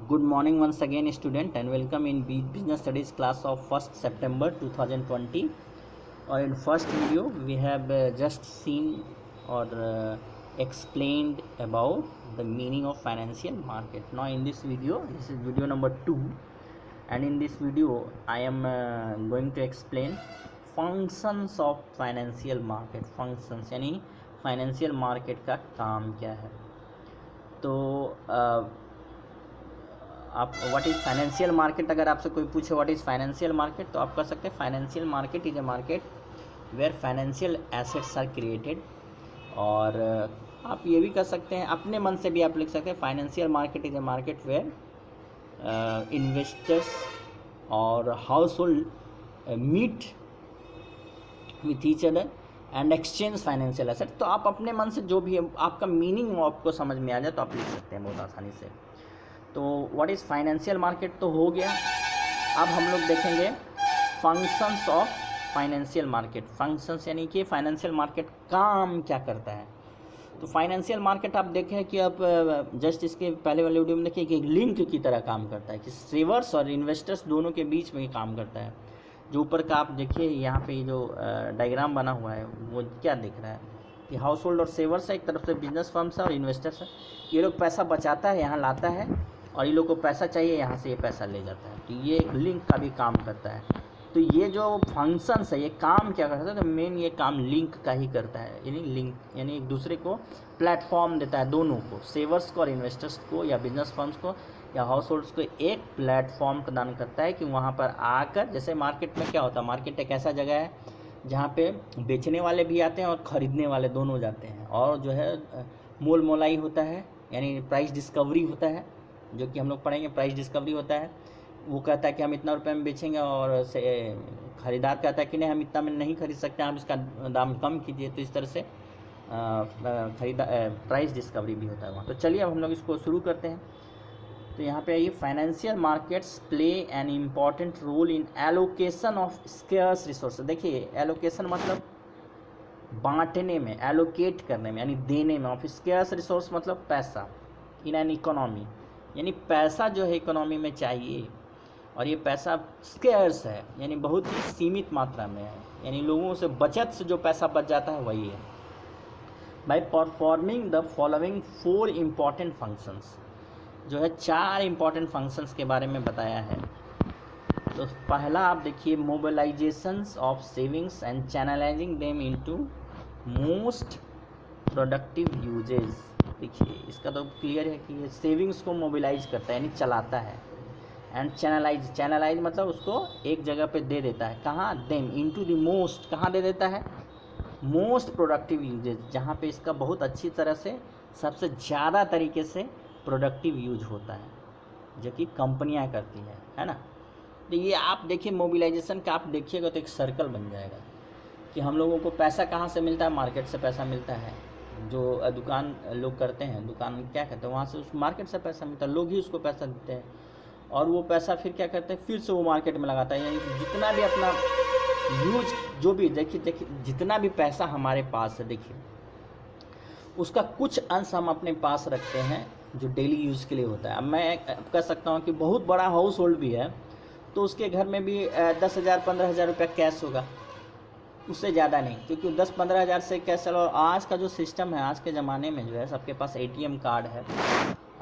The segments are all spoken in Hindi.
Good morning once again student and welcome in business studies class of 1st September 2020. In first video we have just seen or explained about the meaning of financial market. Now in this video, this is video number 2, and in this video I am going to explain functions of financial market. Functions यानी financial market का काम क्या है. तो आप व्हाट इज़ फाइनेंशियल मार्केट, अगर आपसे कोई पूछे व्हाट इज़ फाइनेंशियल मार्केट तो आप कह सकते हैं financial market is a market where financial assets are created. और आप ये भी कह सकते हैं, अपने मन से भी आप लिख सकते हैं, financial market is a market where investors और household meet with each other and exchange financial asset. तो आप अपने मन से जो भी आपका मीनिंग आपको समझ में आ जाए तो आप लिख सकते हैं बहुत आसानी से. तो व्हाट इज़ फाइनेंशियल मार्केट तो हो गया. अब हम लोग देखेंगे functions of financial market. Functions यानी कि फाइनेंशियल मार्केट काम क्या करता है. तो फाइनेंशियल मार्केट आप देखें कि अब जस्ट इसके पहले वाले वीडियो में देखिए कि एक लिंक की तरह काम करता है, कि सेवर्स और इन्वेस्टर्स दोनों के बीच में काम करता है. जो ऊपर का आप देखिए यहाँ पे जो डायग्राम बना हुआ है वो क्या दिख रहा है कि हाउस होल्ड और सेवर्स है, एक तरफ से बिजनेस फर्म्स है और इन्वेस्टर्स है. ये लोग पैसा बचाता है, यहाँ लाता है, और ये लोग को पैसा चाहिए, यहाँ से ये पैसा ले जाता है. तो ये लिंक का भी काम करता है. तो ये जो फंक्शंस है ये काम क्या करता है, तो मेन ये काम लिंक का ही करता है. यानी लिंक यानी एक दूसरे को प्लेटफॉर्म देता है, दोनों को, सेवर्स को और इन्वेस्टर्स को या बिजनेस फर्म्स को या हाउस होल्ड्स को एक प्लेटफॉर्म प्रदान करता है कि वहाँ पर आकर, जैसे मार्केट में क्या होता है, मार्केट एक ऐसा जगह है जहाँ पे बेचने वाले भी आते हैं और ख़रीदने वाले दोनों जाते हैं, और जो है मोल मोलाई होता है, यानी प्राइस डिस्कवरी होता है, जो कि हम लोग पढ़ेंगे. प्राइस डिस्कवरी होता है, वो कहता है कि हम इतना रुपए में बेचेंगे और से ख़रीदार कहता है कि नहीं हम इतना में नहीं खरीद सकते, आप इसका दाम कम कीजिए. तो इस तरह से प्राइस डिस्कवरी भी होता है वहाँ. तो चलिए अब हम लोग इसको शुरू करते हैं. तो यहाँ पे आइए, financial markets play an important role in allocation of scarce resource. देखिए एलोकेशन मतलब बांटने में, एलोकेट करने में यानी देने में, ऑफ स्केर्स रिसोर्स मतलब पैसा, इन एन इकोनॉमी यानी पैसा जो है इकोनॉमी में चाहिए, और ये पैसा स्केर्स है यानी बहुत ही सीमित मात्रा में है, यानी लोगों से बचत से जो पैसा बच जाता है वही है. By performing the following 4 important functions, जो है 4 इम्पॉर्टेंट फंक्शंस के बारे में बताया है. तो पहला आप देखिए, mobilisations of savings and channelising them into most productive uses. देखिए इसका तो क्लियर है कि ये सेविंग्स को मोबिलाइज करता है यानी चलाता है, एंड चैनलाइज मतलब उसको एक जगह पे दे देता है. कहाँ? देम इनटू द मोस्ट, कहाँ दे देता है? मोस्ट प्रोडक्टिव यूजेज, जहाँ पे इसका बहुत अच्छी तरह से सबसे ज़्यादा तरीके से प्रोडक्टिव यूज होता है, जो कि कंपनियां करती है ना. तो ये आप देखिए मोबिलाइजेशन का आप देखिएगा तो एक सर्कल बन जाएगा कि हम लोगों को पैसा कहाँ से मिलता है, मार्केट से पैसा मिलता है. जो दुकान लोग करते हैं, दुकान क्या करते हैं, वहाँ से उस मार्केट से पैसा मिलता है, लोग ही उसको पैसा देते हैं, और वो पैसा फिर क्या करते हैं, फिर से वो मार्केट में लगाता है. यानी जितना भी अपना यूज, जो भी देखिए जितना भी पैसा हमारे पास है, देखिए उसका कुछ अंश हम अपने पास रखते हैं जो डेली यूज़ के लिए होता है. अब मैं कह सकता हूँ कि बहुत बड़ा हाउस होल्ड भी है तो उसके घर में भी 10,000 15,000 रुपया कैश होगा, उससे ज़्यादा नहीं, क्योंकि 10-15 हज़ार से कैश. और आज का जो सिस्टम है, आज के ज़माने में जो है सबके पास ATM कार्ड है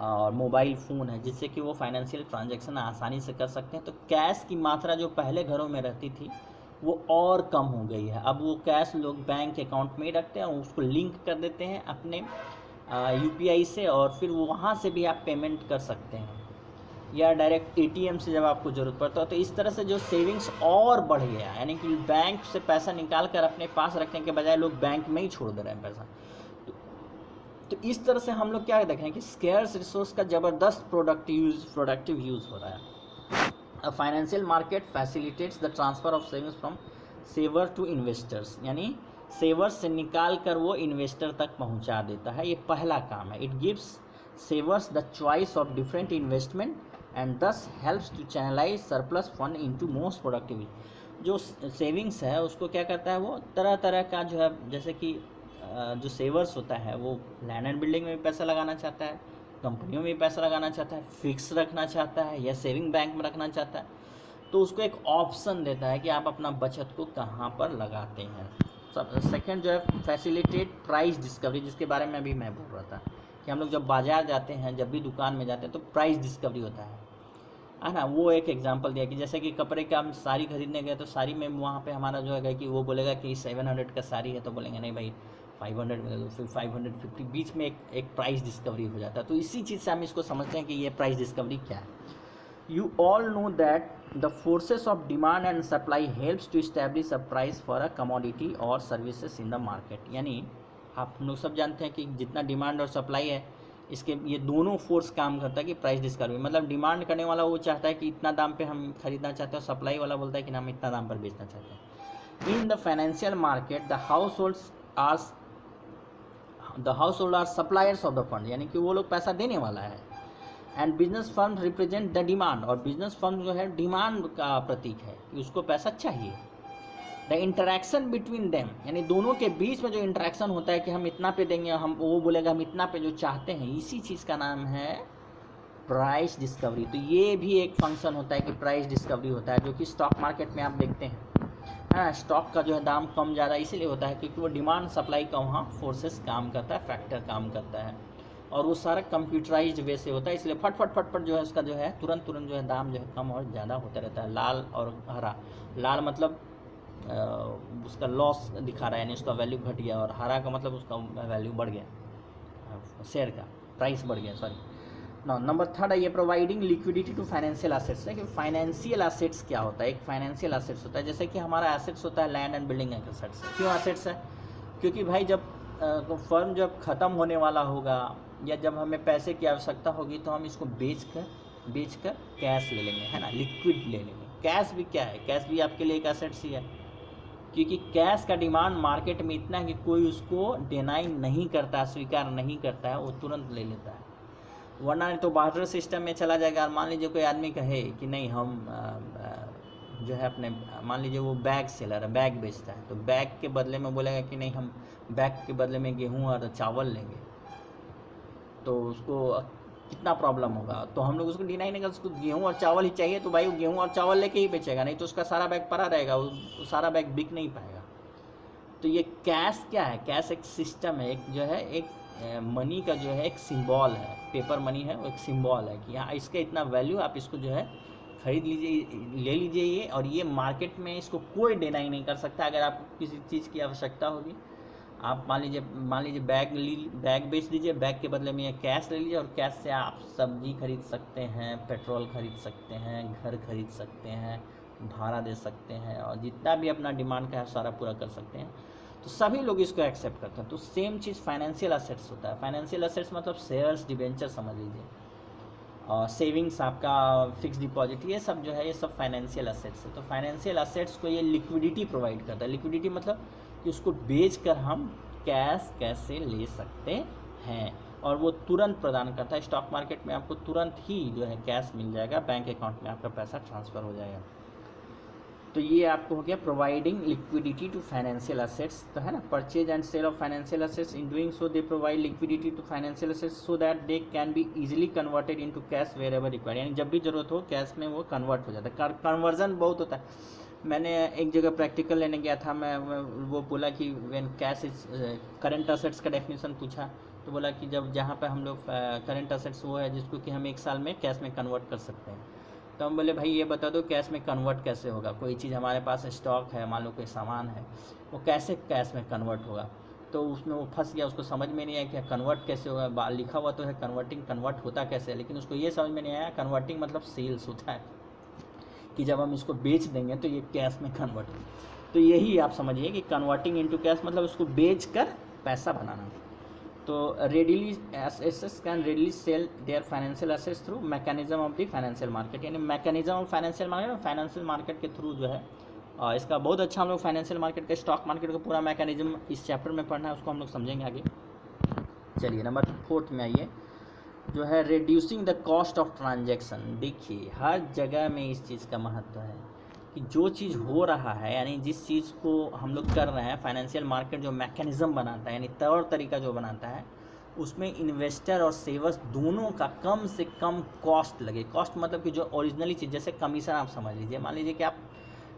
और मोबाइल फ़ोन है, जिससे कि वो फाइनेंशियल ट्रांजैक्शन आसानी से कर सकते हैं. तो कैश की मात्रा जो पहले घरों में रहती थी वो और कम हो गई है. अब वो कैश लोग बैंक अकाउंट में ही रखते हैं और उसको लिंक कर देते हैं अपने UPI से, और फिर वहाँ से भी आप पेमेंट कर सकते हैं, या डायरेक्ट ATM से जब आपको ज़रूरत पड़ता है. तो इस तरह से जो सेविंग्स और बढ़ गया, यानी कि बैंक से पैसा निकाल कर अपने पास रखने के बजाय लोग बैंक में ही छोड़ दे रहे हैं पैसा. तो इस तरह से हम लोग क्या देखें कि स्केर्स रिसोर्स का ज़बरदस्त प्रोडक्टिव यूज़ हो रहा है. A financial market facilitates the transfer of savings from saver to investors, यानी सेवर्स से निकाल कर वो इन्वेस्टर तक पहुंचा देता है. ये पहला काम है. It gives savers the choice of different investment and thus helps to channelise surplus fund into most productive. जो सेविंग्स है उसको क्या करता है, वो तरह तरह का जो है, जैसे कि जो सेवर्स होता है वो लैंड एंड बिल्डिंग में भी पैसा लगाना चाहता है, कंपनियों में पैसा लगाना चाहता है, फिक्स रखना चाहता है या सेविंग बैंक में रखना चाहता है, तो उसको एक ऑप्शन देता है कि आप अपना बचत को कहाँ पर लगाते हैं। सब सेकेंड जो है फैसिलिटेट प्राइस डिस्कवरी, जिसके बारे में अभी मैं बोल रहा था कि हम लोग जब बाज़ार जाते हैं, जब भी दुकान में जाते हैं तो प्राइस डिस्कवरी होता है ना। वो एक एग्जांपल दिया कि जैसे कि कपड़े का हम साड़ी खरीदने गए तो साड़ी में वहाँ पे हमारा जो है कि वो बोलेगा कि 700 का साड़ी है, तो बोलेंगे नहीं भाई 500 में दे दो, फिर 550, बीच में एक प्राइस डिस्कवरी हो जाता है। तो इसी चीज़ से हम इसको समझते हैं कि ये प्राइस डिस्कवरी क्या है। You all know that the forces of demand and supply helps to establish a price for a commodity or services in the market। यानी आप लोग सब जानते हैं कि जितना डिमांड और सप्लाई है, इसके ये दोनों फोर्स काम करता है कि प्राइस डिस्कवरी। मतलब डिमांड करने वाला वो चाहता है कि इतना दाम पे हम खरीदना चाहते हैं, सप्लाई वाला बोलता है कि हम इतना दाम पर बेचना चाहते हैं। In the financial market the household are suppliers of the fund, यानी कि वो लोग पैसा देने वाला है। And business firm represent the demand, और बिजनेस फर्म जो है डिमांड का प्रतीक है कि उसको पैसा चाहिए। द इंटरेक्शन बिटवीन देम, यानी दोनों के बीच में जो इंटरेक्शन होता है कि हम इतना पे देंगे, हम वो बोलेगा हम इतना पे जो चाहते हैं, इसी चीज़ का नाम है प्राइस डिस्कवरी। तो ये भी एक फंक्शन होता है कि प्राइस डिस्कवरी होता है, जो कि स्टॉक मार्केट में आप देखते हैं। हाँ, स्टॉक का जो है दाम कम ज़्यादा इसीलिए होता है क्योंकि वो डिमांड सप्लाई का वहाँ फोर्सेस काम करता है, फैक्टर काम करता है, और वो सारा कंप्यूटराइज्ड वे से होता है, इसलिए फट जो है उसका जो है तुरंत जो है दाम जो है कम और ज़्यादा होता रहता है। लाल और हरा, लाल मतलब उसका लॉस दिखा रहा है, यानी उसका वैल्यू घट गया, और हरा का मतलब उसका वैल्यू बढ़ गया, शेयर का प्राइस बढ़ गया, सॉरी। नंबर थर्ड है ये providing liquidity to financial assets है कि फाइनेंशियल एसेट्स क्या होता है। एक फाइनेंशियल एसेट्स होता है जैसे कि हमारा एसेट्स होता है लैंड एंड बिल्डिंग एसेट्स। क्यों एसेट्स है? क्योंकि भाई जब फर्म जब ख़त्म होने वाला होगा या जब हमें पैसे की आवश्यकता होगी तो हम इसको बेच कर कैश ले लेंगे, है ना, लिक्विड ले लेंगे। कैश भी क्या है? कैश भी आपके लिए एक एसेट्स ही है, क्योंकि कैश का डिमांड मार्केट में इतना है कि कोई उसको डिनाई नहीं करता, स्वीकार नहीं करता है, वो तुरंत ले लेता है। वरना तो बार्टर सिस्टम में चला जाएगा। और मान लीजिए कोई आदमी कहे कि नहीं हम जो है अपने, मान लीजिए वो बैग सेलर है, बैग बेचता है, तो बैग के बदले में बोलेगा कि नहीं हम बैग के बदले में गेहूं और चावल लेंगे, तो उसको कितना प्रॉब्लम होगा। तो हम लोग उसको डिनाई नहीं कर, उसको गेहूं और चावल ही चाहिए, तो भाई वो गेहूं और चावल लेके ही बेचेगा, नहीं तो उसका सारा बैग पड़ा रहेगा, वो सारा बैग बिक नहीं पाएगा। तो ये कैश क्या है? कैश एक सिस्टम है, एक जो है एक मनी का जो है एक सिंबल है, पेपर मनी है, वो एक सिंबल है कि हाँ इसका इतना वैल्यू, आप इसको जो है खरीद लीजिए, ले लीजिए ये, और ये मार्केट में इसको कोई डिनाई नहीं कर सकता। अगर आपको किसी चीज़ की आवश्यकता होगी, आप मान लीजिए बैग बेच दीजिए, बैग के बदले में ये कैश ले लीजिए, और कैश से आप सब्जी खरीद सकते हैं, पेट्रोल खरीद सकते हैं, घर खरीद सकते हैं, भाड़ा दे सकते हैं, और जितना भी अपना डिमांड का है सारा पूरा कर सकते हैं। तो सभी लोग इसको एक्सेप्ट करते हैं। तो सेम चीज़ फाइनेंशियल एसेट्स होता है। फाइनेंशियल एसेट्स मतलब शेयर्स, डिबेंचर समझ लीजिए, और सेविंग्स, आपका फिक्स डिपॉजिट, ये सब जो है ये सब फाइनेंशियल एसेट्स है। तो फाइनेंशियल एसेट्स को ये लिक्विडिटी प्रोवाइड करता है। लिक्विडिटी मतलब कि उसको बेचकर हम कैश कैसे ले सकते हैं, और वो तुरंत प्रदान करता है। स्टॉक मार्केट में आपको तुरंत ही जो है कैश मिल जाएगा, बैंक अकाउंट में आपका पैसा ट्रांसफ़र हो जाएगा। तो ये आपको हो गया providing liquidity to financial assets, तो है ना, purchase and sale of financial assets. In doing so they provide liquidity to financial assets so that they can be easily converted into cash wherever required, यानी जब भी जरूरत हो कैश में वो कन्वर्ट हो जाता है। कन्वर्जन बहुत होता है। मैंने एक जगह प्रैक्टिकल लेने गया था, मैं वो बोला कि when cash is current assets का डेफिनेशन पूछा, तो बोला कि जब जहाँ पे हम लोग करंट एसेट्स वो है जिसको कि हम 1 साल में कैश में कन्वर्ट कर सकते हैं। तो हम बोले भाई ये बता दो कैश में कन्वर्ट कैसे होगा। कोई चीज़ हमारे पास स्टॉक है, मान लो कोई सामान है, वो कैसे कैश में कन्वर्ट होगा। तो उसमें वो फंस गया, उसको समझ में नहीं आया कि कन्वर्ट कैसे होगा। लिखा हुआ तो है कन्वर्टिंग, कन्वर्ट होता कैसे है, लेकिन उसको ये समझ में नहीं आया कन्वर्टिंग मतलब सेल्स होता है, कि जब हम इसको बेच देंगे तो ये कैश में कन्वर्ट हो। तो यही आप समझिए कि कन्वर्टिंग इनटू कैश मतलब उसको बेच कर पैसा बनाना। तो readily assets can readily sell their financial assets through mechanism of the financial market, यानी mechanism of financial market, financial market के थ्रू जो है इसका बहुत अच्छा हम लोग फाइनेंशियल मार्केट का, स्टॉक मार्केट का पूरा मैकेनिज्म इस चैप्टर में पढ़ना है, उसको हम लोग समझेंगे आगे। चलिए नंबर 4 में आइए, जो है reducing the cost of transaction. देखिए हर जगह में इस चीज़ का महत्व है कि जो चीज़ हो रहा है, यानी जिस चीज़ को हम लोग कर रहे हैं, फाइनेंशियल मार्केट जो मैकेनिज़्म बनाता है, यानी तौर तरीका जो बनाता है, उसमें इन्वेस्टर और सेवर्स दोनों का कम से कम कॉस्ट लगे। कॉस्ट मतलब कि जो ओरिजिनली चीज़, जैसे कमीशन आप समझ लीजिए, मान लीजिए कि आप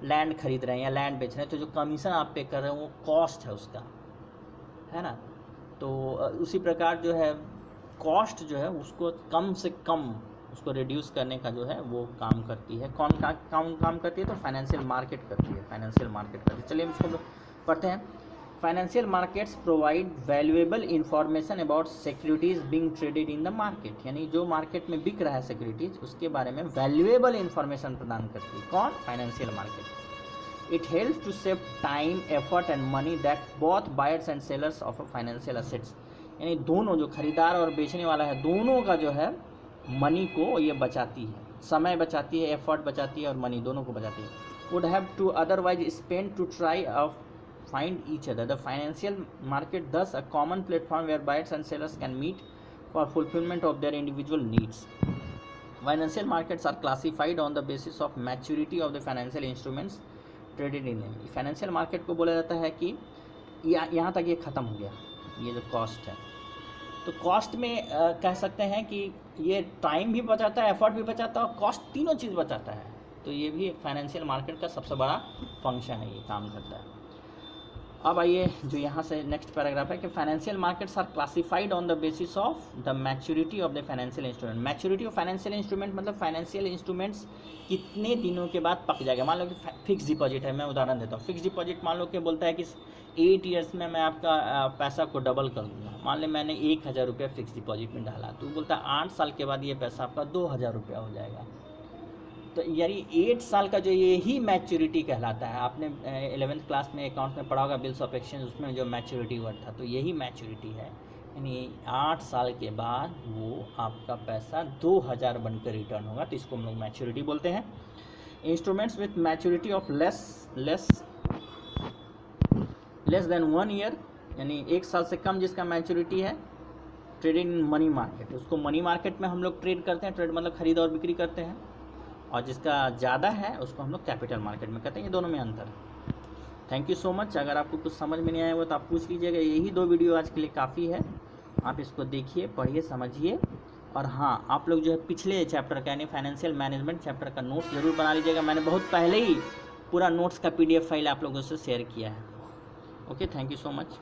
लैंड खरीद रहे हैं या लैंड बेच रहे हैं, तो जो कमीशन आप पे कर रहे हैं वो कॉस्ट है उसका, है ना। तो उसी प्रकार जो है कॉस्ट जो है उसको कम से कम उसको रिड्यूस करने का जो है वो काम करती है। कौन काम करती है? तो फाइनेंशियल मार्केट करती है, फाइनेंशियल मार्केट करती है। चलिए हम इसको पढ़ते हैं। Financial markets provide valuable information about securities being traded in the market, यानी जो मार्केट में बिक रहा है सिक्योरिटीज़ उसके बारे में वैल्यूएबल इंफॉर्मेशन प्रदान करती है। कौन? Financial market. It helps to save time, effort and money that both buyers and sellers of a financial assets, यानी दोनों, जो खरीदार और बेचने वाला है, दोनों का जो है मनी को ये बचाती है, समय बचाती है, एफर्ट बचाती है और मनी दोनों को बचाती है। Would have to otherwise spend to try find each other. The financial market thus a common platform where buyers and sellers can meet for fulfillment of their individual needs. Financial markets are classified on the basis of maturity of the financial instruments traded in them. Financial market को बोला जाता है कि यहाँ तक ये ख़त्म हो गया, ये जो कॉस्ट है। तो कॉस्ट में कह सकते हैं कि ये टाइम भी बचाता है, एफर्ट भी बचाता है और कॉस्ट, तीनों चीज़ बचाता है। तो ये भी एक फाइनेंशियल मार्केट का सबसे बड़ा फंक्शन है, ये काम करता है। अब आइए जो यहाँ से नेक्स्ट पैराग्राफ है कि financial markets are classified on the basis of the maturity of the financial instrument. Maturity of financial instrument मतलब फाइनेंशियल इंस्ट्रूमेंट्स कितने दिनों के बाद पक जाएगा। मान लो कि फिक्स डिपॉजिट है, मैं उदाहरण देता हूँ। फिक्स डिपॉजिट मान लो कि बोलता है कि 8 ईयर्स में मैं आपका पैसा को डबल कर दूँगा। मान लें मैंने 1000 रुपया फिक्स डिपॉजिट में डाला, तो बोलता है 8 साल के बाद ये पैसा आपका 2000 रुपया हो जाएगा। तो यानी 8 साल का जो यही मैच्योरिटी कहलाता है। आपने 11th क्लास में अकाउंट्स में पढ़ा होगा बिल्स ऑफ एक्सचेंज, उसमें जो मैच्योरिटी वर्ड था, तो यही मैच्योरिटी है। यानी 8 साल के बाद वो आपका पैसा 2000 बनकर रिटर्न होगा, तो इसको हम लोग मैच्योरिटी बोलते हैं। Instruments with maturity of less than 1 year, यानी 1 साल से कम जिसका मैच्योरिटी है, ट्रेडिंग इन मनी मार्केट, उसको मनी मार्केट में हम लोग ट्रेड करते हैं। ट्रेड मतलब खरीद और बिक्री करते हैं। और जिसका ज़्यादा है उसको हम लोग कैपिटल मार्केट में कहते हैं। ये दोनों में अंतर है। Thank you so much. अगर आपको कुछ समझ में नहीं आया हो तो आप पूछ लीजिएगा। यही 2 वीडियो आज के लिए काफ़ी है। आप इसको देखिए, पढ़िए, समझिए। और हाँ, आप लोग जो है पिछले चैप्टर का यानी फाइनेंशियल मैनेजमेंट चैप्टर का नोट्स ज़रूर बना लीजिएगा। मैंने बहुत पहले ही पूरा नोट्स का PDF फाइल आप लोगों से शेयर किया है। Okay, thank you so much.